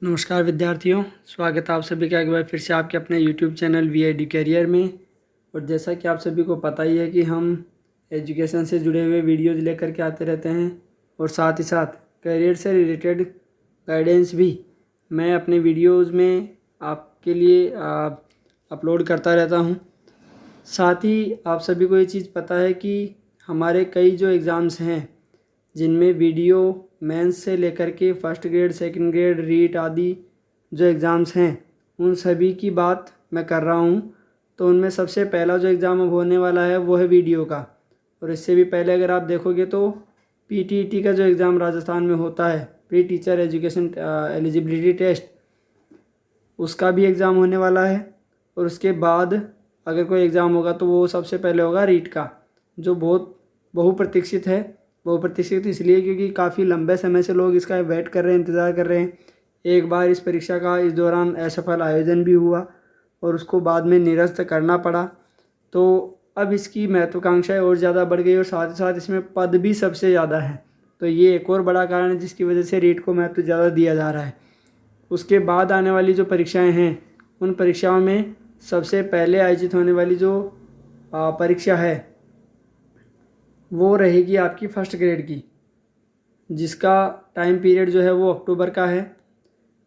नमस्कार विद्यार्थियों, स्वागत है आप सभी का एक बार फिर से आपके अपने YouTube चैनल VID कैरियर में। और जैसा कि आप सभी को पता ही है कि हम एजुकेशन से जुड़े हुए वीडियोज़ लेकर के आते रहते हैं और साथ ही साथ कैरियर से रिलेटेड गाइडेंस भी मैं अपने वीडियोज़ में आपके लिए अपलोड करता रहता हूं। साथ ही आप सभी को ये चीज़ पता है कि हमारे कई जो एग्ज़ाम्स हैं जिनमें वीडियो मेंस से लेकर के first grade, second grade, REET आदि जो एग्ज़ाम्स हैं उन सभी की बात मैं कर रहा हूं। तो उनमें सबसे पहला जो एग्ज़ाम अब होने वाला है वो है वीडियो का। और इससे भी पहले अगर आप देखोगे तो PTET का जो एग्ज़ाम राजस्थान में होता है, pre teacher education eligibility test, उसका भी एग्ज़ाम होने वाला है। और उसके बाद अगर कोई एग्ज़ाम होगा तो वो सबसे पहले होगा रीट का, जो बहुत बहुप्रतीक्षित है। बहुप्रतीक्षित इसलिए क्योंकि काफ़ी लंबे समय से लोग इसका वेट कर रहे हैं, इंतज़ार कर रहे हैं। एक बार इस परीक्षा का इस दौरान असफल आयोजन भी हुआ और उसको बाद में निरस्त करना पड़ा। तो अब इसकी महत्वाकांक्षाएँ और ज़्यादा बढ़ गई और साथ ही साथ इसमें पद भी सबसे ज़्यादा है। तो ये एक और बड़ा कारण है जिसकी वजह से रीट को महत्व ज़्यादा दिया जा रहा है। उसके बाद आने वाली जो परीक्षाएँ हैं उन परीक्षाओं में सबसे पहले आयोजित होने वाली जो परीक्षा है वो रहेगी आपकी फर्स्ट ग्रेड की, जिसका टाइम पीरियड जो है वो अक्टूबर का है।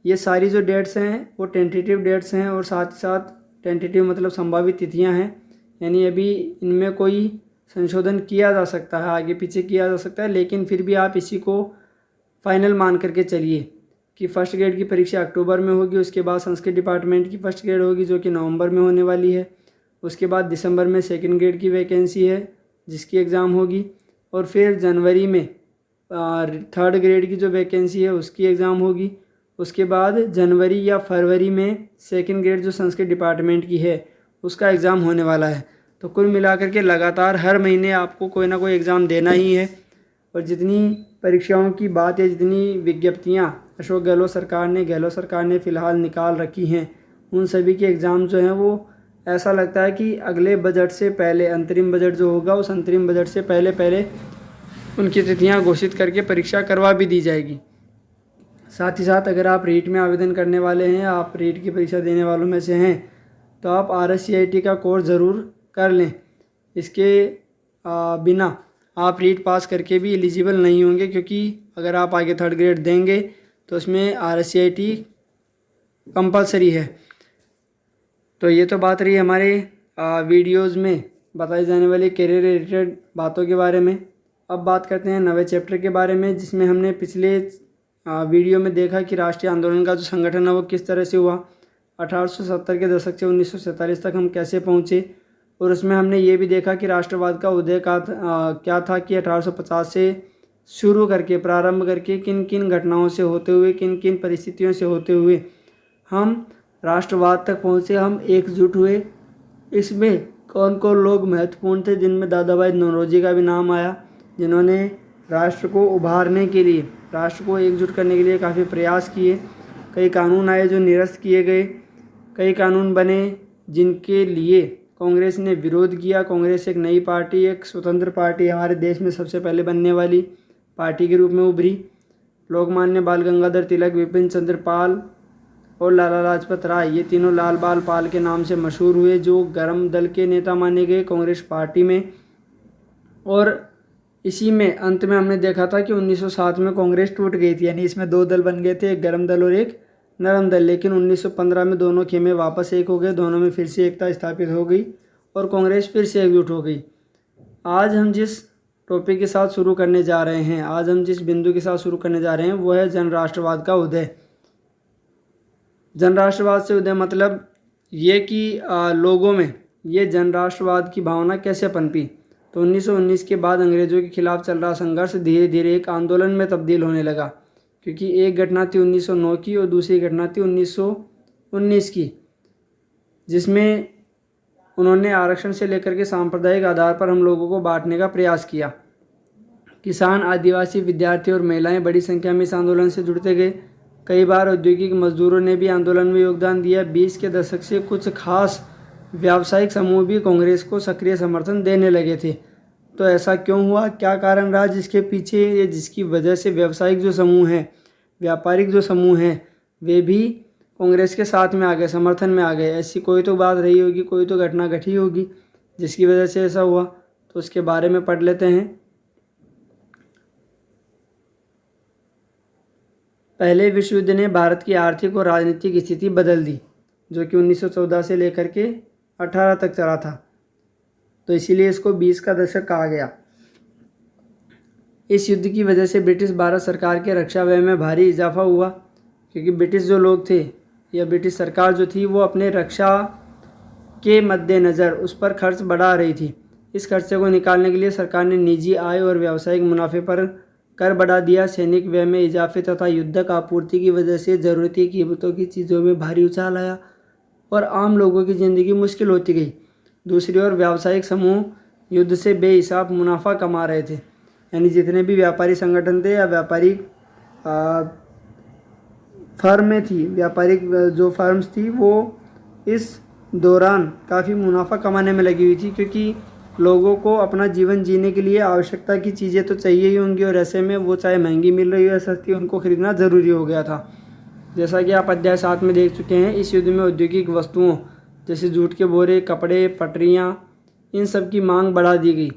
ये सारी जो डेट्स हैं वो टेंटेटिव डेट्स हैं और साथ ही साथ टेंटेटिव मतलब संभावित तिथियां हैं, यानी अभी इनमें कोई संशोधन किया जा सकता है, आगे पीछे किया जा सकता है, लेकिन फिर भी आप इसी को फाइनल मान करके चलिए कि फर्स्ट ग्रेड की परीक्षा अक्टूबर में होगी। उसके बाद संस्कृत डिपार्टमेंट की फर्स्ट ग्रेड होगी जो कि नवंबर में होने वाली है। उसके बाद दिसंबर में सेकंड ग्रेड की वैकेंसी है जिसकी एग्ज़ाम होगी। और फिर जनवरी में थर्ड ग्रेड की जो वैकेंसी है उसकी एग्ज़ाम होगी। उसके बाद जनवरी या फरवरी में सेकंड ग्रेड जो संस्कृत डिपार्टमेंट की है उसका एग्ज़ाम होने वाला है। तो कुल मिलाकर के लगातार हर महीने आपको कोई ना कोई एग्ज़ाम देना ही है। और जितनी परीक्षाओं की बात है, जितनी विज्ञप्तियाँ गहलोत सरकार ने फ़िलहाल निकाल रखी हैं, उन सभी के एग्ज़ाम जो हैं वो ऐसा लगता है कि अगले बजट से पहले, अंतरिम बजट जो होगा उस अंतरिम बजट से पहले पहले उनकी तिथियां घोषित करके परीक्षा करवा भी दी जाएगी। साथ ही साथ अगर आप रीट में आवेदन करने वाले हैं, आप रीट की परीक्षा देने वालों में से हैं, तो आप RSCIT का कोर्स ज़रूर कर लें। इसके बिना आप रीट पास करके भी एलिजिबल नहीं होंगे, क्योंकि अगर आप आगे थर्ड ग्रेड देंगे तो उसमें RSCIT कंपलसरी है। तो ये तो बात रही हमारे वीडियोज़ में बताई जाने वाली करियर रिलेटेड बातों के बारे में। अब बात करते हैं नवे चैप्टर के बारे में, जिसमें हमने पिछले वीडियो में देखा कि राष्ट्रीय आंदोलन का जो संगठन है वो किस तरह से हुआ, 1870 के दशक से 1947 तक हम कैसे पहुँचे। और उसमें हमने ये भी देखा कि राष्ट्रवाद का उदय क्या था कि 1850 से शुरू करके, प्रारंभ करके किन किन घटनाओं से होते हुए, किन किन परिस्थितियों से होते हुए हम राष्ट्रवाद तक पहुँचे, हम एकजुट हुए। इसमें कौन कौन लोग महत्वपूर्ण थे, जिनमें दादा भाई नौरोजी का भी नाम आया, जिन्होंने राष्ट्र को उभारने के लिए, राष्ट्र को एकजुट करने के लिए काफ़ी प्रयास किए। कई कानून आए जो निरस्त किए गए, कई कानून बने जिनके लिए कांग्रेस ने विरोध किया। कांग्रेस एक नई पार्टी, एक स्वतंत्र पार्टी, हमारे देश में सबसे पहले बनने वाली पार्टी के रूप में उभरी। लोकमान्य बाल गंगाधर तिलक, विपिन चंद्र पाल और लाला लाजपत राय, ये तीनों लाल बाल पाल के नाम से मशहूर हुए, जो गर्म दल के नेता माने गए कांग्रेस पार्टी में। और इसी में अंत में हमने देखा था कि 1907 में कांग्रेस टूट गई थी, यानी इसमें दो दल बन गए थे, एक गर्म दल और एक नरम दल। लेकिन 1915 में दोनों खेमे वापस एक हो गए, दोनों में फिर से एकता स्थापित हो गई और कांग्रेस फिर से एकजुट हो गई। आज हम जिस टॉपिक के साथ शुरू करने जा रहे हैं, आज हम जिस बिंदु के साथ शुरू करने जा रहे हैं वो है जन राष्ट्रवाद का उदय। जन राष्ट्रवाद से उदय मतलब ये कि लोगों में ये जन राष्ट्रवाद की भावना कैसे पनपी। तो 1919 के बाद अंग्रेज़ों के खिलाफ चल रहा संघर्ष धीरे धीरे एक आंदोलन में तब्दील होने लगा, क्योंकि एक घटना थी 1909 की और दूसरी घटना थी 1919 की, जिसमें उन्होंने आरक्षण से लेकर के सांप्रदायिक आधार पर हम लोगों को बांटने का प्रयास किया। किसान, आदिवासी, विद्यार्थी और महिलाएं बड़ी संख्या में इस आंदोलन से जुड़ते गए। कई बार औद्योगिक मजदूरों ने भी आंदोलन में योगदान दिया। 20 के दशक से कुछ खास व्यावसायिक समूह भी कांग्रेस को सक्रिय समर्थन देने लगे थे। तो ऐसा क्यों हुआ, क्या कारण रहा जिसके पीछे, या जिसकी वजह से व्यावसायिक जो समूह हैं, व्यापारिक जो समूह हैं, वे भी कांग्रेस के साथ में आ गए, समर्थन में आ गए। ऐसी कोई तो बात रही होगी, कोई तो घटना घटी होगी जिसकी वजह से ऐसा हुआ, तो उसके बारे में पढ़ लेते हैं। पहले विश्व युद्ध ने भारत की आर्थिक और राजनीतिक स्थिति बदल दी, जो कि 1914 से लेकर के 18 तक चला था, तो इसीलिए इसको 20 का दशक कहा गया। इस युद्ध की वजह से ब्रिटिश भारत सरकार के रक्षा व्यय में भारी इजाफा हुआ, क्योंकि ब्रिटिश जो लोग थे या ब्रिटिश सरकार जो थी वो अपने रक्षा के मद्देनज़र उस पर खर्च बढ़ा रही थी। इस खर्चे को निकालने के लिए सरकार ने निजी आय और व्यावसायिक मुनाफे पर कर बढ़ा दिया। सैनिक व्यय में इजाफे तथा युद्धक आपूर्ति की वजह से ज़रूरती कीमतों की चीज़ों में भारी उछाल आया और आम लोगों की ज़िंदगी मुश्किल होती गई। दूसरी ओर व्यावसायिक समूह युद्ध से बेहिसाब मुनाफा कमा रहे थे, यानी जितने भी व्यापारी संगठन थे या व्यापारिक फर्में थी, व्यापारिक जो फर्म्स थी, वो इस दौरान काफ़ी मुनाफा कमाने में लगी हुई थी, क्योंकि लोगों को अपना जीवन जीने के लिए आवश्यकता की चीज़ें तो चाहिए ही होंगी, और ऐसे में वो चाहे महंगी मिल रही हो या सस्ती, उनको खरीदना ज़रूरी हो गया था। जैसा कि आप अध्याय 7 में देख चुके हैं, इस युद्ध में औद्योगिक वस्तुओं जैसे जूट के बोरे, कपड़े, पटरियाँ, इन सब की मांग बढ़ा दी गई।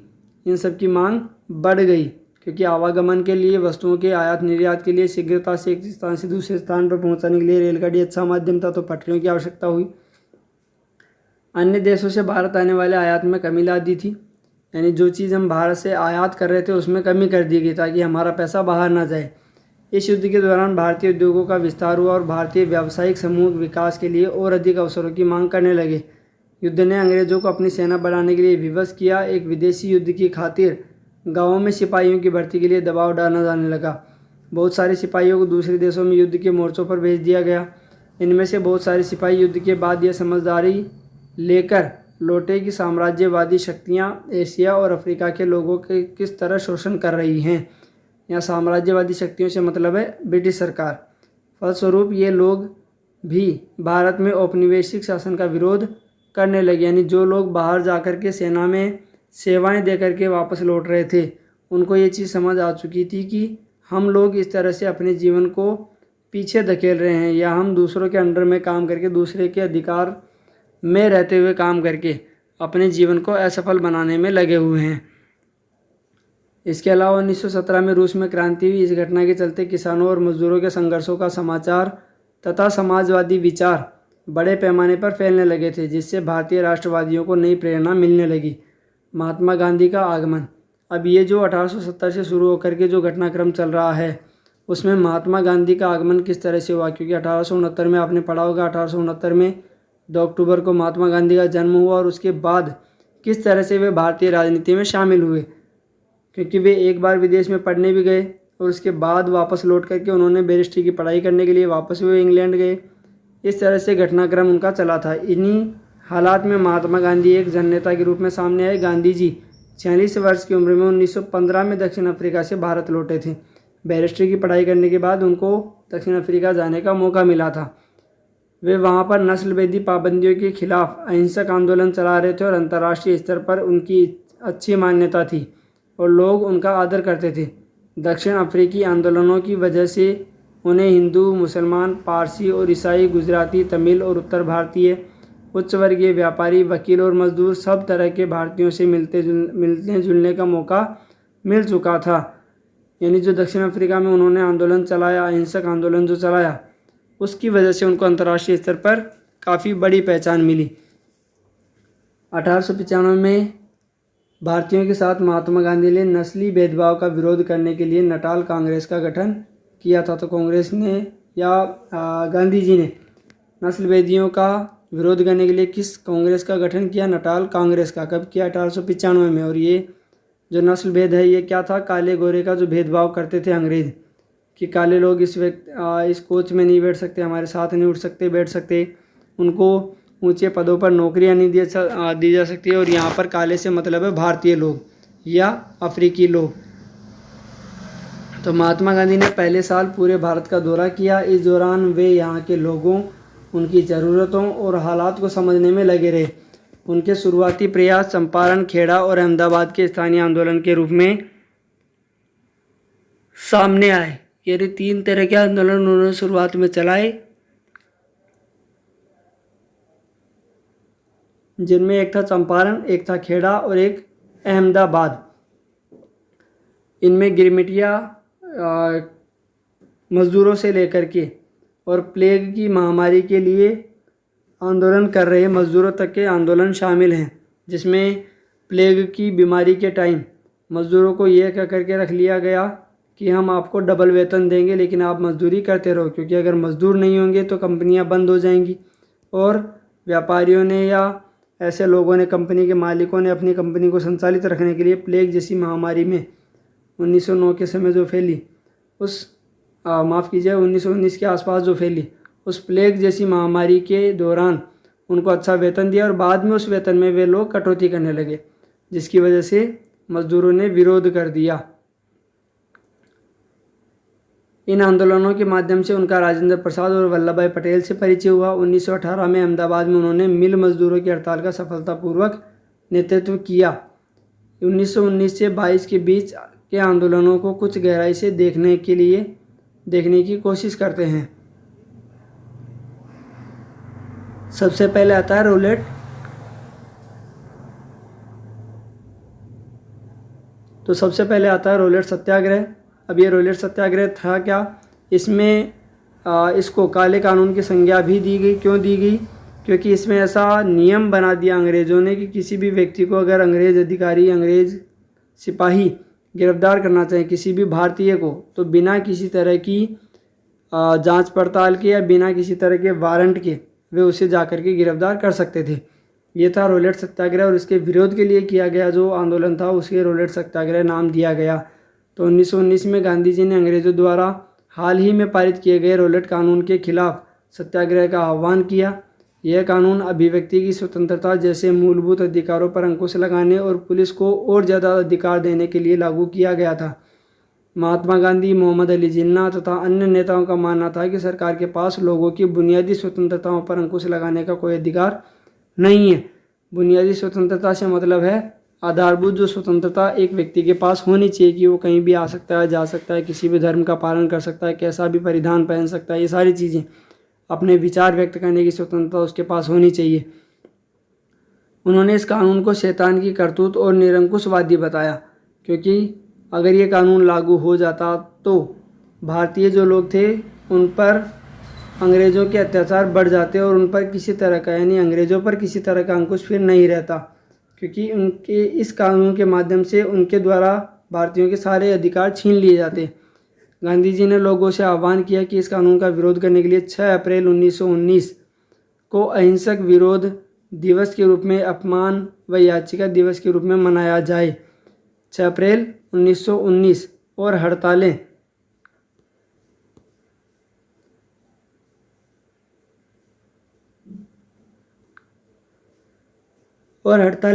इन सब की मांग बढ़ गई क्योंकि आवागमन के लिए, वस्तुओं के आयात निर्यात के लिए, शीघ्रता से एक स्थान से दूसरे स्थान पर पहुंचाने के लिए रेलगाड़ी अच्छा माध्यम था, तो पटरियों की आवश्यकता हुई। अन्य देशों से भारत आने वाले आयात में कमी ला दी थी, यानी जो चीज़ हम भारत से आयात कर रहे थे उसमें कमी कर दी गई ताकि हमारा पैसा बाहर ना जाए। इस युद्ध के दौरान भारतीय उद्योगों का विस्तार हुआ और भारतीय व्यावसायिक समूह विकास के लिए और अधिक अवसरों की मांग करने लगे। युद्ध ने अंग्रेजों को अपनी सेना बढ़ाने के लिए विवश किया। एक विदेशी युद्ध की खातिर गाँवों में सिपाहियों की भर्ती के लिए दबाव डाला जाने लगा। बहुत सारे सिपाहियों को दूसरे देशों में युद्ध के मोर्चों पर भेज दिया गया। इनमें से बहुत सारे सिपाही युद्ध के बाद यह समझदारी लेकर लौटे कि साम्राज्यवादी शक्तियां एशिया और अफ्रीका के लोगों के किस तरह शोषण कर रही हैं। यहाँ साम्राज्यवादी शक्तियों से मतलब है ब्रिटिश सरकार। फलस्वरूप ये लोग भी भारत में औपनिवेशिक शासन का विरोध करने लगे, यानी जो लोग बाहर जाकर के सेना में सेवाएं दे करके वापस लौट रहे थे, उनको ये चीज़ समझ आ चुकी थी कि हम लोग इस तरह से अपने जीवन को पीछे धकेल रहे हैं, या हम दूसरों के अंडर में काम करके, दूसरे के अधिकार में रहते हुए काम करके अपने जीवन को असफल बनाने में लगे हुए हैं। इसके अलावा 1917 में रूस में क्रांति हुई। इस घटना के चलते किसानों और मजदूरों के संघर्षों का समाचार तथा समाजवादी विचार बड़े पैमाने पर फैलने लगे थे, जिससे भारतीय राष्ट्रवादियों को नई प्रेरणा मिलने लगी। महात्मा गांधी का आगमन। अब ये जो 1870 से शुरू होकर के जो घटनाक्रम चल रहा है, उसमें महात्मा गांधी का आगमन किस तरह से हुआ, क्योंकि 1869 में आपने पढ़ा होगा, 1869 में 2 अक्टूबर को महात्मा गांधी का जन्म हुआ, और उसके बाद किस तरह से वे भारतीय राजनीति में शामिल हुए, क्योंकि वे एक बार विदेश में पढ़ने भी गए और उसके बाद वापस लौट करके उन्होंने बैरिस्ट्री की पढ़ाई करने के लिए वापस हुए इंग्लैंड गए। इस तरह से घटनाक्रम उनका चला था। इन्हीं हालात में महात्मा गांधी एक जननेता के रूप में सामने आए। गांधी जी 46 वर्ष की उम्र में 1915 में दक्षिण अफ्रीका से भारत लौटे थे। बैरिस्ट्री की पढ़ाई करने के बाद उनको दक्षिण अफ्रीका जाने का मौका मिला था। वे वहां पर नस्लभेदी पाबंदियों के खिलाफ अहिंसक आंदोलन चला रहे थे और अंतर्राष्ट्रीय स्तर पर उनकी अच्छी मान्यता थी और लोग उनका आदर करते थे। दक्षिण अफ्रीकी आंदोलनों की वजह से उन्हें हिंदू, मुसलमान, पारसी और ईसाई, गुजराती, तमिल और उत्तर भारतीय, उच्च वर्गीय व्यापारी, वकील और मजदूर सब तरह के भारतीयों से मिलने जुलने का मौका मिल चुका था। यानी जो दक्षिण अफ्रीका में उन्होंने आंदोलन चलाया, अहिंसक आंदोलन जो चलाया, उसकी वजह से उनको अंतर्राष्ट्रीय स्तर पर काफ़ी बड़ी पहचान मिली। 1895 में भारतीयों के साथ महात्मा गांधी ने नस्ली भेदभाव का विरोध करने के लिए नटाल कांग्रेस का गठन किया था। तो कांग्रेस ने या गांधी जी ने नस्लभेदियों का विरोध करने के लिए किस कांग्रेस का गठन किया? नटाल कांग्रेस का। कब किया? 1895 में। और ये जो नस्ल भेद है ये क्या था? काले गोरे का जो भेदभाव करते थे अंग्रेज, कि काले लोग इस कोच में नहीं बैठ सकते, हमारे साथ नहीं उठ सकते, बैठ सकते, उनको ऊंचे पदों पर नौकरियां नहीं दी जा सकती। और यहाँ पर काले से मतलब है भारतीय लोग या अफ्रीकी लोग। तो महात्मा गांधी ने पहले साल पूरे भारत का दौरा किया। इस दौरान वे यहाँ के लोगों, उनकी ज़रूरतों और हालात को समझने में लगे रहे। उनके शुरुआती प्रयास चंपारण, खेड़ा और अहमदाबाद के स्थानीय आंदोलन के रूप में सामने आए। यानी 3 तरह के आंदोलन उन्होंने शुरुआत में चलाए। जिनमें एक था चंपारण, एक था खेड़ा और एक अहमदाबाद। इनमें गिरमिटिया मज़दूरों से लेकर के और प्लेग की महामारी के लिए आंदोलन कर रहे मज़दूरों तक के आंदोलन शामिल हैं, जिसमें प्लेग की बीमारी के टाइम मज़दूरों को यह कह करके रख लिया गया कि हम आपको डबल वेतन देंगे, लेकिन आप मजदूरी करते रहो, क्योंकि अगर मज़दूर नहीं होंगे तो कंपनियां बंद हो जाएंगी। और व्यापारियों ने या ऐसे लोगों ने, कंपनी के मालिकों ने अपनी कंपनी को संचालित रखने के लिए प्लेग जैसी महामारी में 1909 के समय जो फैली, उस 1919 के आसपास जो फैली, उस प्लेग जैसी महामारी के दौरान उनको अच्छा वेतन दिया और बाद में उस वेतन में वे लोग कटौती करने लगे, जिसकी वजह से मज़दूरों ने विरोध कर दिया। इन आंदोलनों के माध्यम से उनका राजेंद्र प्रसाद और वल्लभ भाई पटेल से परिचय हुआ। 1918 में अहमदाबाद में उन्होंने मिल मजदूरों की हड़ताल का सफलतापूर्वक नेतृत्व किया। 1919 से 22 के बीच के आंदोलनों को कुछ गहराई से देखने की कोशिश करते हैं। सबसे पहले आता है रोलेट। तो सबसे पहले आता है रोलेट सत्याग्रह। अब ये रोलेट सत्याग्रह था क्या? इसमें इसको काले कानून की संज्ञा भी दी गई। क्यों दी गई? क्योंकि इसमें ऐसा नियम बना दिया अंग्रेज़ों ने कि किसी भी व्यक्ति को अगर अंग्रेज़ अधिकारी, अंग्रेज़ सिपाही गिरफ्तार करना चाहें किसी भी भारतीय को, तो बिना किसी तरह की जांच पड़ताल के या बिना किसी तरह के वारंट के वे उसे जाकर के गिरफ्तार कर सकते थे। ये था रोलेट सत्याग्रह और इसके विरोध के लिए किया गया जो आंदोलन था, उसके रोलेट सत्याग्रह नाम दिया गया। तो 1919 में गांधी जी ने अंग्रेज़ों द्वारा हाल ही में पारित किए गए रोलेट कानून के खिलाफ सत्याग्रह का आह्वान किया। यह कानून अभिव्यक्ति की स्वतंत्रता जैसे मूलभूत अधिकारों पर अंकुश लगाने और पुलिस को और ज़्यादा अधिकार देने के लिए लागू किया गया था। महात्मा गांधी, मोहम्मद अली जिन्ना तथा अन्य नेताओं का मानना था कि सरकार के पास लोगों की बुनियादी स्वतंत्रताओं पर अंकुश लगाने का कोई अधिकार नहीं है। बुनियादी स्वतंत्रता से मतलब है आधारभूत जो स्वतंत्रता एक व्यक्ति के पास होनी चाहिए कि वो कहीं भी आ सकता है, जा सकता है, किसी भी धर्म का पालन कर सकता है, कैसा भी परिधान पहन सकता है, ये सारी चीज़ें, अपने विचार व्यक्त करने की स्वतंत्रता उसके पास होनी चाहिए। उन्होंने इस कानून को शैतान की करतूत और निरंकुशवादी बताया, क्योंकि अगर ये कानून लागू हो जाता तो भारतीय जो लोग थे उन पर अंग्रेज़ों के अत्याचार बढ़ जाते और उन पर किसी तरह का, यानी अंग्रेज़ों पर किसी तरह का अंकुश फिर नहीं रहता, क्योंकि उनके इस कानून के माध्यम से उनके द्वारा भारतीयों के सारे अधिकार छीन लिए जाते। गांधी जी ने लोगों से आह्वान किया कि इस कानून का विरोध करने के लिए 6 अप्रैल 1919 को अहिंसक विरोध दिवस के रूप में, अपमान व याचिका दिवस के रूप में मनाया जाए। 6 अप्रैल 1919 और हड़तालें।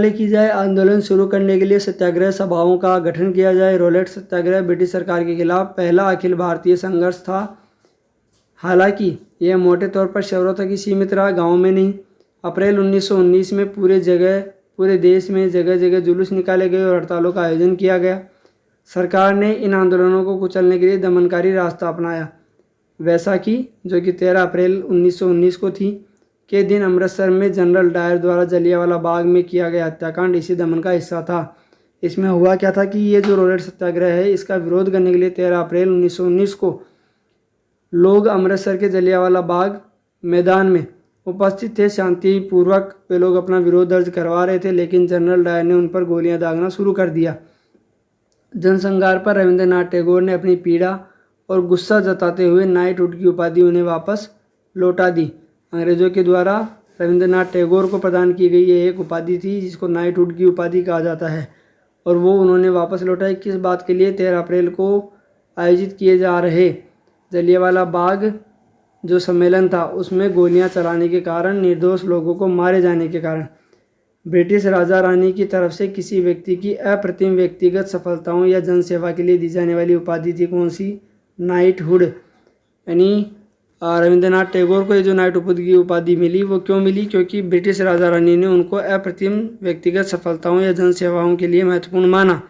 की जाए। आंदोलन शुरू करने के लिए सत्याग्रह सभाओं का गठन किया जाए। रोलेट सत्याग्रह ब्रिटिश सरकार के खिलाफ पहला अखिल भारतीय संघर्ष था। हालांकि यह मोटे तौर पर शहरों तक ही सीमित रहा, गाँव में नहीं। अप्रैल 1919 में पूरे देश में जगह जगह जुलूस निकाले गए और हड़तालों का आयोजन किया गया। सरकार ने इन आंदोलनों को कुचलने के लिए दमनकारी रास्ता अपनाया। वैसाखी, जो कि 13 अप्रैल 1919 को थी, के दिन अमृतसर में जनरल डायर द्वारा जलियांवाला बाग में किया गया हत्याकांड इसी दमन का हिस्सा था। इसमें हुआ क्या था कि ये जो रोलेट सत्याग्रह है, इसका विरोध करने के लिए 13 अप्रैल 1919 को लोग अमृतसर के जलियांवाला बाग मैदान में उपस्थित थे। शांतिपूर्वक वे लोग अपना विरोध दर्ज करवा रहे थे, लेकिन जनरल डायर ने उन पर गोलियां दागना शुरू कर दिया। जनसंहार पर रविंद्रनाथ टैगोर ने अपनी पीड़ा और गुस्सा जताते हुए नाइटहुड की उपाधि उन्हें वापस लौटा दी। अंग्रेज़ों के द्वारा रविंद्रनाथ टैगोर को प्रदान की गई ये एक उपाधि थी जिसको नाइटहुड की उपाधि कहा जाता है, और वो उन्होंने वापस लौटाई। किस बात के लिए? 13 अप्रैल को आयोजित किए जा रहे जलियांवाला बाग जो सम्मेलन था, उसमें गोलियां चलाने के कारण, निर्दोष लोगों को मारे जाने के कारण ब्रिटिश राजा रानी की तरफ से किसी व्यक्ति की अप्रतिम व्यक्तिगत सफलताओं या जनसेवा के लिए दी जाने वाली उपाधि थी। कौन सी? नाइटहुड। यानी रविंद्रनाथ टैगोर को ये जो नाइटहुड की उपाधि मिली, वो क्यों मिली? क्योंकि ब्रिटिश राजा रानी ने उनको अप्रतिम व्यक्तिगत सफलताओं या जनसेवाओं के लिए महत्वपूर्ण माना।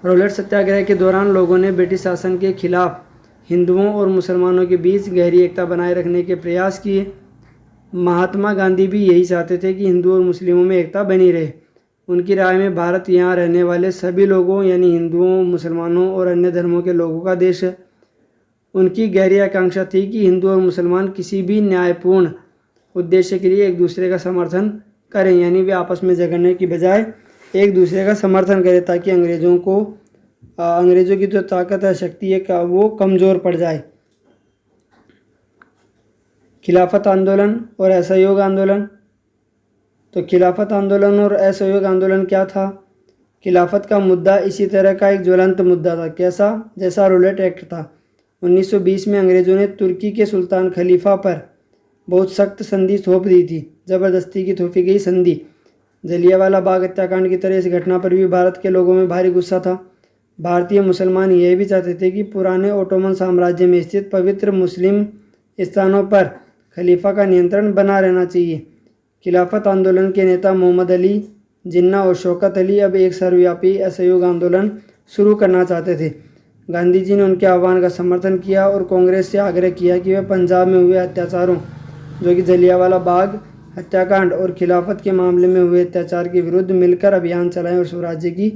रोलेट सत्याग्रह के दौरान लोगों ने ब्रिटिश शासन के खिलाफ हिंदुओं और मुसलमानों के बीच गहरी एकता बनाए रखने के प्रयास किए। महात्मा गांधी भी यही चाहते थे कि हिंदू और मुस्लिमों में एकता बनी रहे। उनकी राय में भारत यहाँ रहने वाले सभी लोगों यानी हिंदुओं, मुसलमानों और अन्य धर्मों के लोगों का देश है। उनकी गहरी आकांक्षा थी कि हिंदू और मुसलमान किसी भी न्यायपूर्ण उद्देश्य के लिए एक दूसरे का समर्थन करें, यानी वे आपस में झगड़ने की बजाय एक दूसरे का समर्थन करें ताकि अंग्रेज़ों की जो ताकत है, शक्ति है, वो कमज़ोर पड़ जाए। खिलाफत आंदोलन और असहयोग आंदोलन। तो खिलाफत आंदोलन और असहयोग आंदोलन क्या था? खिलाफत का मुद्दा इसी तरह का एक ज्वलंत मुद्दा था। कैसा? जैसा रूलेट एक्ट था। 1920 में अंग्रेज़ों ने तुर्की के सुल्तान खलीफा पर बहुत सख्त संधि थोप दी थी, ज़बरदस्ती की थोपी गई संधि। जलियांवाला बाग हत्याकांड की तरह इस घटना पर भी भारत के लोगों में भारी गुस्सा था। भारतीय मुसलमान यह भी चाहते थे कि पुराने ओटोमन साम्राज्य में स्थित पवित्र मुस्लिम स्थानों पर खलीफा का नियंत्रण बना रहना चाहिए। खिलाफत आंदोलन के नेता मोहम्मद अली जिन्ना और शौकत अली अब एक सर्वव्यापी असहयोग आंदोलन शुरू करना चाहते थे। गांधी जी ने उनके आह्वान का समर्थन किया और कांग्रेस से आग्रह किया कि वे पंजाब में हुए अत्याचारों, जो कि जलियांवाला बाग हत्याकांड और खिलाफत के मामले में हुए अत्याचार के विरुद्ध मिलकर अभियान चलाएं और स्वराज्य की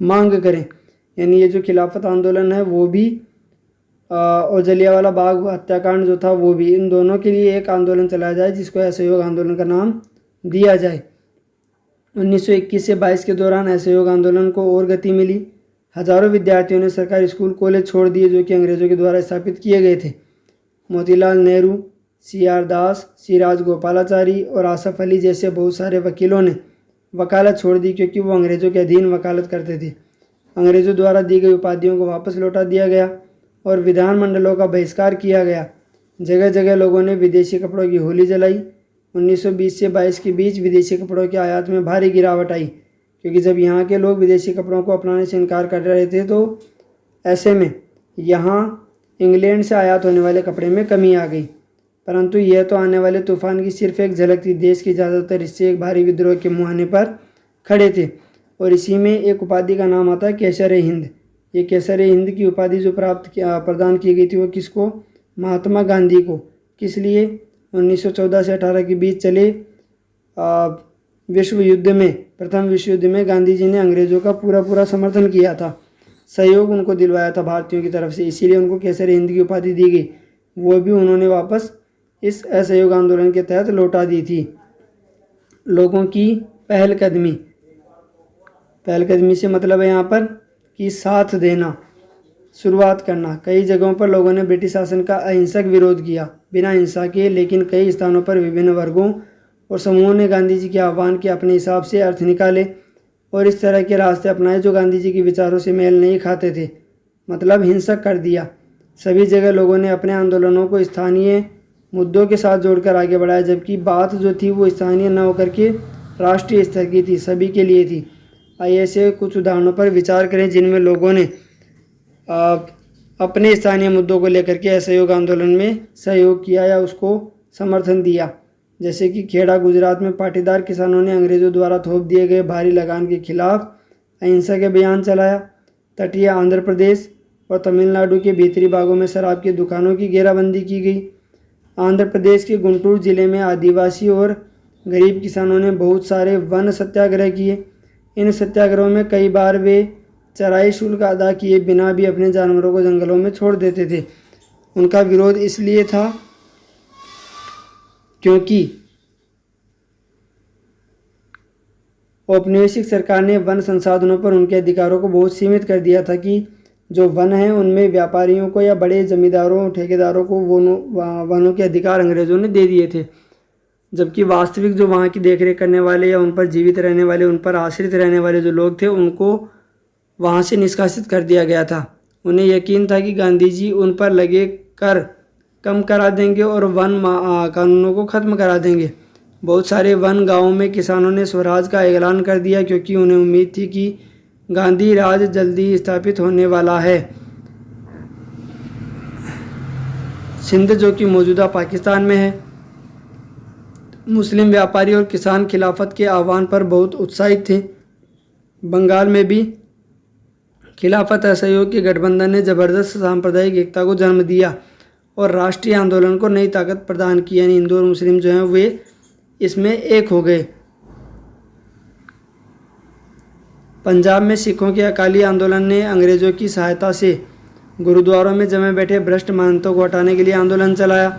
मांग करें। यानी ये जो खिलाफत आंदोलन है वो भी और जलियांवाला बाग हत्याकांड जो था वो भी, इन दोनों के लिए एक आंदोलन चलाया जाए जिसको असहयोग आंदोलन का नाम दिया जाए। 1921 से 22 के दौरान असहयोग आंदोलन को और गति मिली। हजारों विद्यार्थियों ने सरकारी स्कूल कॉलेज छोड़ दिए जो कि अंग्रेज़ों के द्वारा स्थापित किए गए थे। मोतीलाल नेहरू, CR दास, सी राजगोपालाचारी और आसफ अली जैसे बहुत सारे वकीलों ने वकालत छोड़ दी क्योंकि वो अंग्रेज़ों के अधीन वकालत करते थे। अंग्रेज़ों द्वारा दी गई उपाधियों को वापस लौटा दिया गया और विधानमंडलों का बहिष्कार किया गया। जगह जगह लोगों ने विदेशी कपड़ों की होली जलाई। 1920 से 22 के बीच विदेशी कपड़ों के आयात में भारी गिरावट आई क्योंकि जब यहाँ के लोग विदेशी कपड़ों को अपनाने से इनकार कर रहे थे तो ऐसे में यहाँ इंग्लैंड से आयात होने वाले कपड़े में कमी आ गई। परंतु यह तो आने वाले तूफान की सिर्फ एक झलक थी। देश के ज़्यादातर हिस्से एक भारी विद्रोह के मुहाने पर खड़े थे और इसी में एक उपाधि का नाम आता है केसर-ए-हिंद। ये केसर-ए-हिंद की उपाधि जो प्रदान की गई थी वो किसको? महात्मा गांधी को। किस लिए? 1914 से 18 के बीच चले विश्व युद्ध में, प्रथम विश्व युद्ध में गांधी जी ने अंग्रेज़ों का पूरा समर्थन किया था, सहयोग उनको दिलवाया था भारतीयों की तरफ से, इसीलिए उनको केसर-ए-हिंद की उपाधि दी गई। वो भी उन्होंने वापस इस असहयोग आंदोलन के तहत लौटा दी थी। लोगों की पहलकदमी से मतलब है यहाँ पर कि साथ देना, शुरुआत करना। कई जगहों पर लोगों ने ब्रिटिश शासन का अहिंसक विरोध किया बिना हिंसा के, लेकिन कई स्थानों पर विभिन्न वर्गों और समूहों ने गांधी जी के आह्वान के अपने हिसाब से अर्थ निकाले और इस तरह के रास्ते अपनाए जो गांधी जी के विचारों से मेल नहीं खाते थे, मतलब हिंसक कर दिया। सभी जगह लोगों ने अपने आंदोलनों को स्थानीय मुद्दों के साथ जोड़कर आगे बढ़ाया, जबकि बात जो थी वो स्थानीय न होकर के राष्ट्रीय स्तर की थी, सभी के लिए थी। आइए ऐसे कुछ उदाहरणों पर विचार करें जिनमें लोगों ने अपने स्थानीय मुद्दों को लेकर के असहयोग आंदोलन में सहयोग किया या उसको समर्थन दिया। जैसे कि खेड़ा गुजरात में पाटीदार किसानों ने अंग्रेज़ों द्वारा थोप दिए गए भारी लगान के खिलाफ अहिंसा के अभियान चलाया। तटीय आंध्र प्रदेश और तमिलनाडु के भीतरी भागों में शराब की दुकानों की घेराबंदी की गई। आंध्र प्रदेश के गुंटूर जिले में आदिवासी और गरीब किसानों ने बहुत सारे वन सत्याग्रह किए। इन सत्याग्रहों में कई बार वे चराई शुल्क अदा किए बिना भी अपने जानवरों को जंगलों में छोड़ देते थे। उनका विरोध इसलिए था क्योंकि औपनिवेशिक सरकार ने वन संसाधनों पर उनके अधिकारों को बहुत सीमित कर दिया था कि जो वन हैं उनमें व्यापारियों को या बड़े जमींदारों ठेकेदारों को वनों के अधिकार अंग्रेज़ों ने दे दिए थे, जबकि वास्तविक जो वहाँ की देखरेख करने वाले या उन पर जीवित रहने वाले, उन पर आश्रित रहने वाले जो लोग थे उनको वहाँ से निष्कासित कर दिया गया था। उन्हें यकीन था कि गांधी जी उन पर लगे कर कम करा देंगे और वन कानूनों को ख़त्म करा देंगे। बहुत सारे वन गाँवों में किसानों ने स्वराज का ऐलान कर दिया क्योंकि उन्हें उम्मीद थी कि गांधी राज जल्दी स्थापित होने वाला है। सिंध जो कि मौजूदा पाकिस्तान में है, मुस्लिम व्यापारी और किसान खिलाफत के आह्वान पर बहुत उत्साहित थे। बंगाल में भी खिलाफत असहयोग के गठबंधन ने ज़बरदस्त सांप्रदायिक एकता को जन्म दिया और राष्ट्रीय आंदोलन को नई ताकत प्रदान की, यानी हिंदू और मुस्लिम जो हैं वे इसमें एक हो गए। पंजाब में सिखों के अकाली आंदोलन ने अंग्रेज़ों की सहायता से गुरुद्वारों में जमे बैठे भ्रष्ट महंतों को हटाने के लिए आंदोलन चलाया।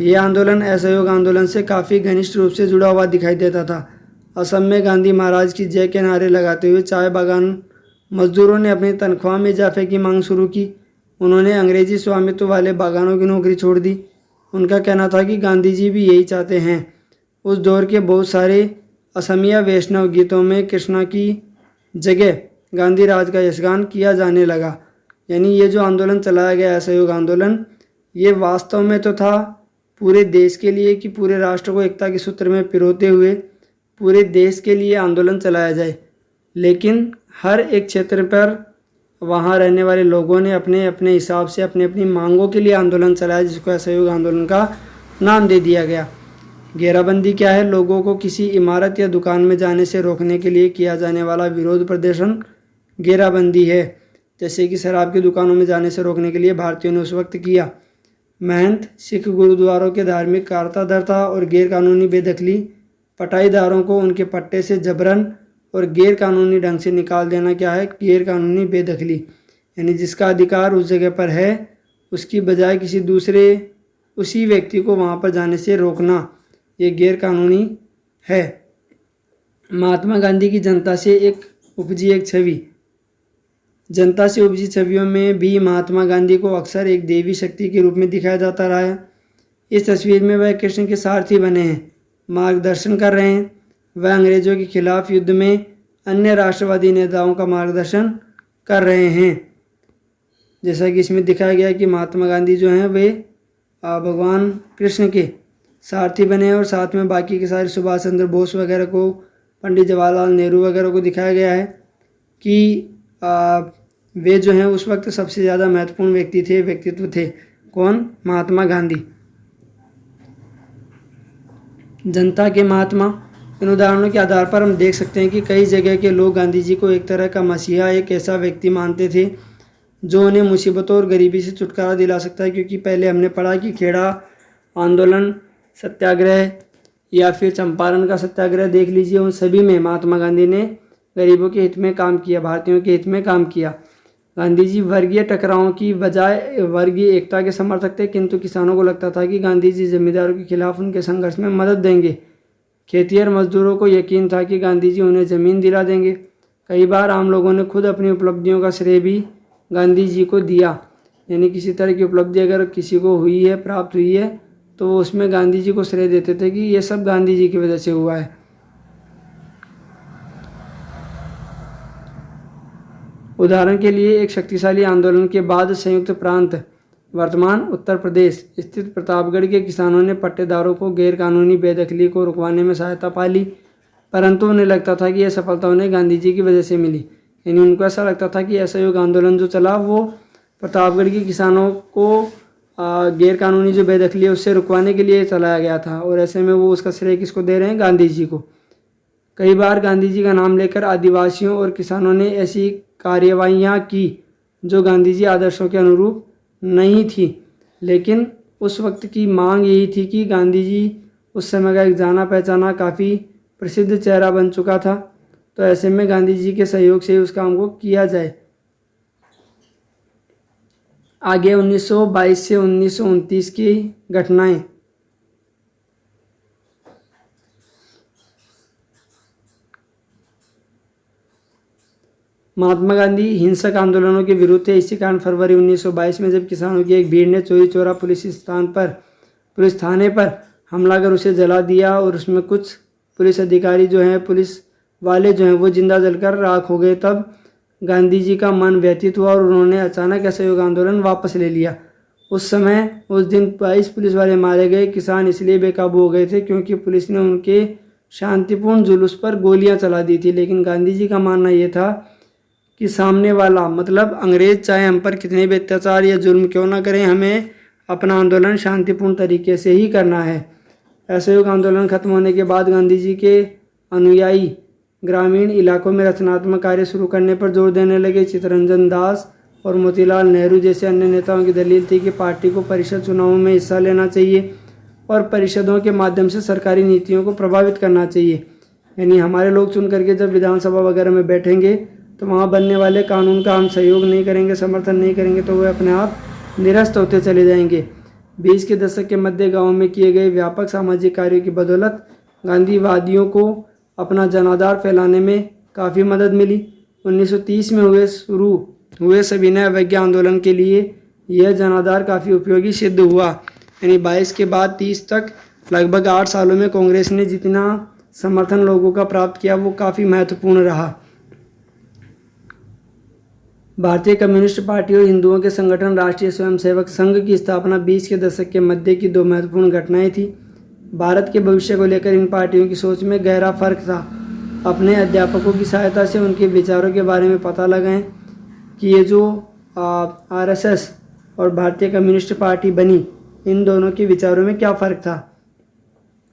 यह आंदोलन असहयोग आंदोलन से काफ़ी घनिष्ठ रूप से जुड़ा हुआ दिखाई देता था। असम में गांधी महाराज की जय के नारे लगाते हुए चाय बागान मजदूरों ने अपनी तनख्वाह में इजाफे की मांग शुरू की। उन्होंने अंग्रेजी स्वामित्व वाले बागानों की नौकरी छोड़ दी। उनका कहना था कि गांधी जी भी यही चाहते हैं। उस दौर के बहुत सारे असमिया वैष्णव गीतों में कृष्णा की जगह गांधी राज का यशगान किया जाने लगा। यानी ये जो आंदोलन चलाया गया असहयोग आंदोलन, ये वास्तव में तो था पूरे देश के लिए कि पूरे राष्ट्र को एकता के सूत्र में पिरोते हुए पूरे देश के लिए आंदोलन चलाया जाए, लेकिन हर एक क्षेत्र पर वहाँ रहने वाले लोगों ने अपने अपने हिसाब से अपनी अपनी मांगों के लिए आंदोलन चलाया, जिसको असहयोग आंदोलन का नाम दे दिया गया। घेराबंदी क्या है? लोगों को किसी इमारत या दुकान में जाने से रोकने के लिए किया जाने वाला विरोध प्रदर्शन घेराबंदी है, जैसे कि शराब की दुकानों में जाने से रोकने के लिए भारतीयों ने उस वक्त किया। महंत सिख गुरुद्वारों के धार्मिक कारतादरता और गैरकानूनी बेदखली, पटाईदारों को उनके पट्टे से जबरन और गैरकानूनी ढंग से निकाल देना क्या है? गैरकानूनी बेदखली, यानी जिसका अधिकार उस जगह पर है उसकी बजाय किसी दूसरे उसी व्यक्ति को वहाँ पर जाने से रोकना, ये गैरकानूनी है। महात्मा गांधी की जनता से उपजी एक छवि। जनता से उपजी छवियों में भी महात्मा गांधी को अक्सर एक देवी शक्ति के रूप में दिखाया जाता रहा है। इस तस्वीर में वह कृष्ण के सारथी बने हैं, मार्गदर्शन कर रहे हैं। वह अंग्रेजों के खिलाफ युद्ध में अन्य राष्ट्रवादी नेताओं का मार्गदर्शन कर रहे हैं। जैसा कि इसमें दिखाया गया कि महात्मा गांधी जो हैं वे भगवान कृष्ण के सारथी बने हैं और साथ में बाकी के सारे सुभाष चंद्र बोस वगैरह को, पंडित जवाहरलाल नेहरू वगैरह को दिखाया गया है कि वे जो हैं उस वक्त सबसे ज़्यादा महत्वपूर्ण व्यक्तित्व थे। कौन? महात्मा गांधी। जनता के महात्मा। इन उदाहरणों के आधार पर हम देख सकते हैं कि कई जगह के लोग गांधी जी को एक तरह का मसीहा, एक ऐसा व्यक्ति मानते थे जो उन्हें मुसीबतों और गरीबी से छुटकारा दिला सकता है। क्योंकि पहले हमने पढ़ा कि खेड़ा आंदोलन, सत्याग्रह या फिर चंपारण का सत्याग्रह देख लीजिए, उन सभी में महात्मा गांधी ने गरीबों के हित में काम किया, भारतीयों के हित में काम किया। गांधी जी वर्गीय टकरावों की बजाय वर्गीय एकता के समर्थक थे, किंतु किसानों को लगता था कि गांधी जी जमींदारों के खिलाफ उनके संघर्ष में मदद देंगे। खेतिहर मजदूरों को यकीन था कि गांधी जी उन्हें ज़मीन दिला देंगे। कई बार आम लोगों ने खुद अपनी उपलब्धियों का श्रेय भी गांधी जी को दिया, यानी किसी तरह की उपलब्धि अगर किसी को हुई है, प्राप्त हुई है, तो वो उसमें गांधी जी को श्रेय देते थे कि ये सब गांधी जी की वजह से हुआ है। उदाहरण के लिए एक शक्तिशाली आंदोलन के बाद संयुक्त प्रांत वर्तमान उत्तर प्रदेश स्थित प्रतापगढ़ के किसानों ने पट्टेदारों को गैरकानूनी बेदखली को रुकवाने में सहायता पा ली, परंतु उन्हें लगता था कि यह सफलता उन्हें गांधी जी की वजह से मिली। यानी उनको ऐसा लगता था कि असहयोग आंदोलन जो चला वो प्रतापगढ़ के किसानों को गैरकानूनी जो बेदखली है उससे रुकवाने के लिए चलाया गया था, और ऐसे में वो उसका श्रेय किसको दे रहे हैं? गांधी जी को। कई बार गांधी जी का नाम लेकर आदिवासियों और किसानों ने ऐसी कार्यवाहियाँ की जो गांधी जी आदर्शों के अनुरूप नहीं थी, लेकिन उस वक्त की मांग यही थी कि गांधी जी उस समय का एक जाना पहचाना काफ़ी प्रसिद्ध चेहरा बन चुका था, तो ऐसे में गांधी जी के सहयोग से उस काम को किया जाए। आगे 1922 से 1929 की घटनाएं। महात्मा गांधी हिंसक आंदोलनों के विरुद्ध थे। इसी कारण फरवरी 1922 में जब किसानों की एक भीड़ ने चोरी चोरा पुलिस थाने पर हमला कर उसे जला दिया और उसमें कुछ पुलिस अधिकारी जो हैं, पुलिस वाले जो हैं, वो जिंदा जलकर राख हो गए, तब गांधी जी का मन व्यथित हुआ और उन्होंने अचानक असहयोग आंदोलन वापस ले लिया। उस दिन 22 पुलिस वाले मारे गए। किसान इसलिए बेकाबू हो गए थे क्योंकि पुलिस ने उनके शांतिपूर्ण जुलूस पर गोलियां चला दी थी। लेकिन गांधी जी का मानना यह था कि सामने वाला मतलब अंग्रेज चाहे हम पर कितने भी अत्याचार या जुल्म क्यों ना करें, हमें अपना आंदोलन शांतिपूर्ण तरीके से ही करना है। असहयोग आंदोलन खत्म होने के बाद गांधी जी के अनुयायी ग्रामीण इलाकों में रचनात्मक कार्य शुरू करने पर जोर देने लगे। चित्तरंजन दास और मोतीलाल नेहरू जैसे अन्य नेताओं की दलील थी कि पार्टी को परिषद चुनावों में हिस्सा लेना चाहिए और परिषदों के माध्यम से सरकारी नीतियों को प्रभावित करना चाहिए। यानी हमारे लोग चुन करके जब विधानसभा वगैरह में बैठेंगे तो वहाँ बनने वाले कानून का हम सहयोग नहीं करेंगे, समर्थन नहीं करेंगे तो वे अपने आप निरस्त होते चले जाएंगे। 20 के दशक के मध्य गाँव में किए गए व्यापक सामाजिक कार्यों की बदौलत गांधीवादियों को अपना जनाधार फैलाने में काफ़ी मदद मिली। 1930 में शुरू हुए सविनय अवज्ञा आंदोलन के लिए यह जनाधार काफ़ी उपयोगी सिद्ध हुआ। यानी 22 के बाद 30 तक लगभग 8 सालों में कांग्रेस ने जितना समर्थन लोगों का प्राप्त किया वो काफ़ी महत्वपूर्ण रहा। भारतीय कम्युनिस्ट पार्टी और हिंदुओं के संगठन राष्ट्रीय स्वयंसेवक संघ की स्थापना 20 के दशक के मध्य की 2 महत्वपूर्ण घटनाएं थी। भारत के भविष्य को लेकर इन पार्टियों की सोच में गहरा फर्क था। अपने अध्यापकों की सहायता से उनके विचारों के बारे में पता लगाएं कि ये जो आरएसएस और भारतीय कम्युनिस्ट पार्टी बनी, इन दोनों के विचारों में क्या फ़र्क था।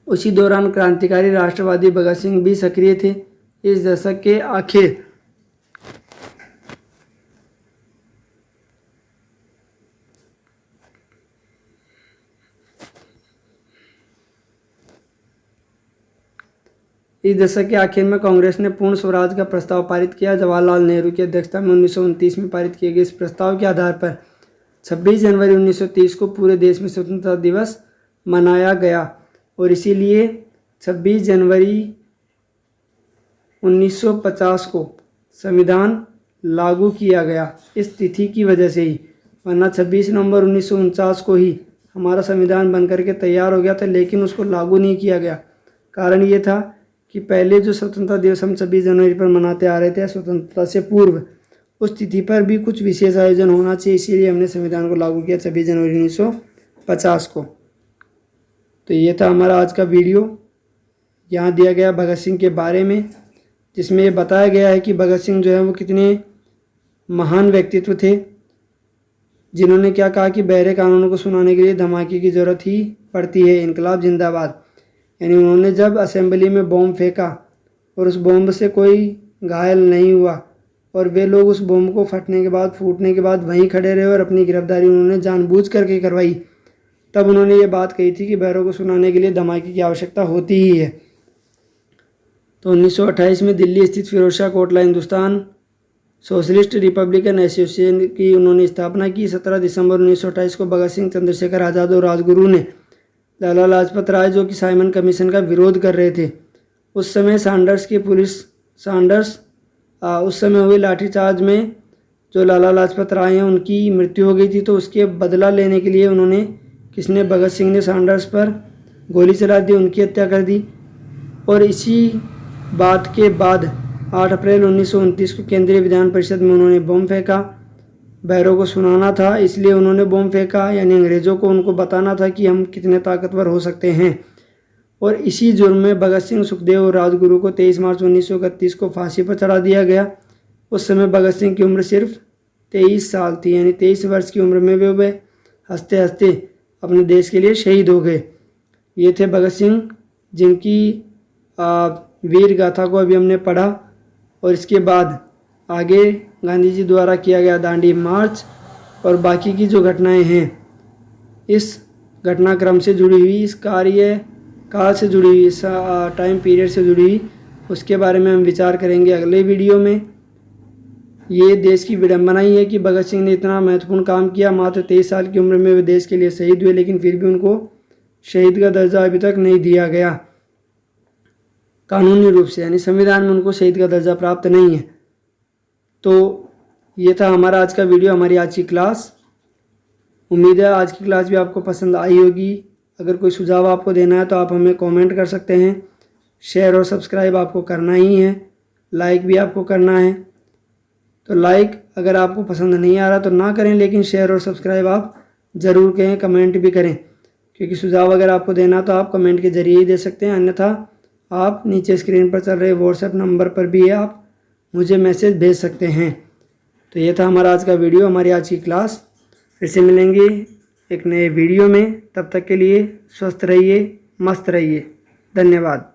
उसी दौरान क्रांतिकारी राष्ट्रवादी भगत सिंह भी सक्रिय थे। इस दशक के आखिर में कांग्रेस ने पूर्ण स्वराज का प्रस्ताव पारित किया। जवाहरलाल नेहरू की अध्यक्षता में 1929 में पारित किए गए इस प्रस्ताव के आधार पर 26 जनवरी 1930 को पूरे देश में स्वतंत्रता दिवस मनाया गया और इसीलिए 26 जनवरी 1950 को संविधान लागू किया गया, इस तिथि की वजह से ही। वरना 26 नवंबर 1949 को ही हमारा संविधान बनकर के तैयार हो गया था, लेकिन उसको लागू नहीं किया गया। कारण ये था कि पहले जो स्वतंत्रता दिवस हम 26 जनवरी पर मनाते आ रहे थे स्वतंत्रता से पूर्व, उस तिथि पर भी कुछ विशेष आयोजन होना चाहिए, इसीलिए हमने संविधान को लागू किया 26 जनवरी 1950 को। तो ये था हमारा आज का वीडियो। यहाँ दिया गया भगत सिंह के बारे में, जिसमें ये बताया गया है कि भगत सिंह जो है वो कितने महान व्यक्तित्व थे, जिन्होंने क्या कहा कि बहरे कानूनों को सुनाने के लिए धमाके की ज़रूरत ही पड़ती है, इनकलाब जिंदाबाद। यानी उन्होंने जब असेंबली में बॉम्ब फेंका और उस बॉम्ब से कोई घायल नहीं हुआ और वे लोग उस बॉम्ब को फूटने के बाद वहीं खड़े रहे और अपनी गिरफ्तारी उन्होंने जानबूझ करके करवाई, तब उन्होंने ये बात कही थी कि बहरों को सुनाने के लिए धमाके की आवश्यकता होती ही है। तो 1928 में दिल्ली स्थित Firozshah Kotla Hindustan socialist republican association की उन्होंने स्थापना की। 17 दिसंबर 1928 को भगत सिंह, चंद्रशेखर आज़ाद और राजगुरु ने लाला लाजपत राय, जो कि साइमन कमीशन का विरोध कर रहे थे, उस समय उस समय हुए लाठीचार्ज में जो लाला लाजपत राय हैं उनकी मृत्यु हो गई थी। तो उसके बदला लेने के लिए भगत सिंह ने सैंडर्स पर गोली चला दी, उनकी हत्या कर दी। और इसी बात के बाद 8 अप्रैल 1929 को केंद्रीय विधान परिषद में उन्होंने बम फेंका। बहरों को सुनाना था इसलिए उन्होंने बम फेंका, यानी अंग्रेज़ों को उनको बताना था कि हम कितने ताकतवर हो सकते हैं। और इसी जुर्म में भगत सिंह, सुखदेव और राजगुरु को 23 मार्च 1931 को फांसी पर चढ़ा दिया गया। उस समय भगत सिंह की उम्र सिर्फ 23 साल थी, यानी 23 वर्ष की उम्र में वे हंसते हंसते अपने देश के लिए शहीद हो गए। ये थे भगत सिंह, जिनकी वीर गाथा को अभी हमने पढ़ा। और इसके बाद आगे गांधी जी द्वारा किया गया दांडी मार्च और बाकी की जो घटनाएं हैं, इस घटनाक्रम से जुड़ी हुई, इस कार्यकाल से जुड़ी हुई, इस टाइम पीरियड से जुड़ी हुई, उसके बारे में हम विचार करेंगे अगले वीडियो में। ये देश की विडंबना ही है कि भगत सिंह ने इतना महत्वपूर्ण काम किया। मात्र 23 साल की उम्र में वे देश के लिए शहीद हुए, लेकिन फिर भी उनको शहीद का दर्जा अभी तक नहीं दिया गया कानूनी रूप से, यानी संविधान में उनको शहीद का दर्जा प्राप्त नहीं है। तो ये था हमारा आज का वीडियो, हमारी आज की क्लास। उम्मीद है आज की क्लास भी आपको पसंद आई होगी। अगर कोई सुझाव आपको देना है तो आप हमें कमेंट कर सकते हैं। शेयर और सब्सक्राइब आपको करना ही है, लाइक भी आपको करना है। तो लाइक अगर आपको पसंद नहीं आ रहा तो ना करें, लेकिन शेयर और सब्सक्राइब आप ज़रूर करें, कमेंट भी करें, क्योंकि सुझाव अगर आपको देना तो आप कमेंट के ज़रिए ही दे सकते हैं। अन्यथा आप नीचे स्क्रीन पर चल रहे व्हाट्सएप नंबर पर भी आप मुझे मैसेज भेज सकते हैं। तो ये था हमारा आज का वीडियो, हमारी आज की क्लास। फिर से मिलेंगे एक नए वीडियो में, तब तक के लिए स्वस्थ रहिए, मस्त रहिए। धन्यवाद।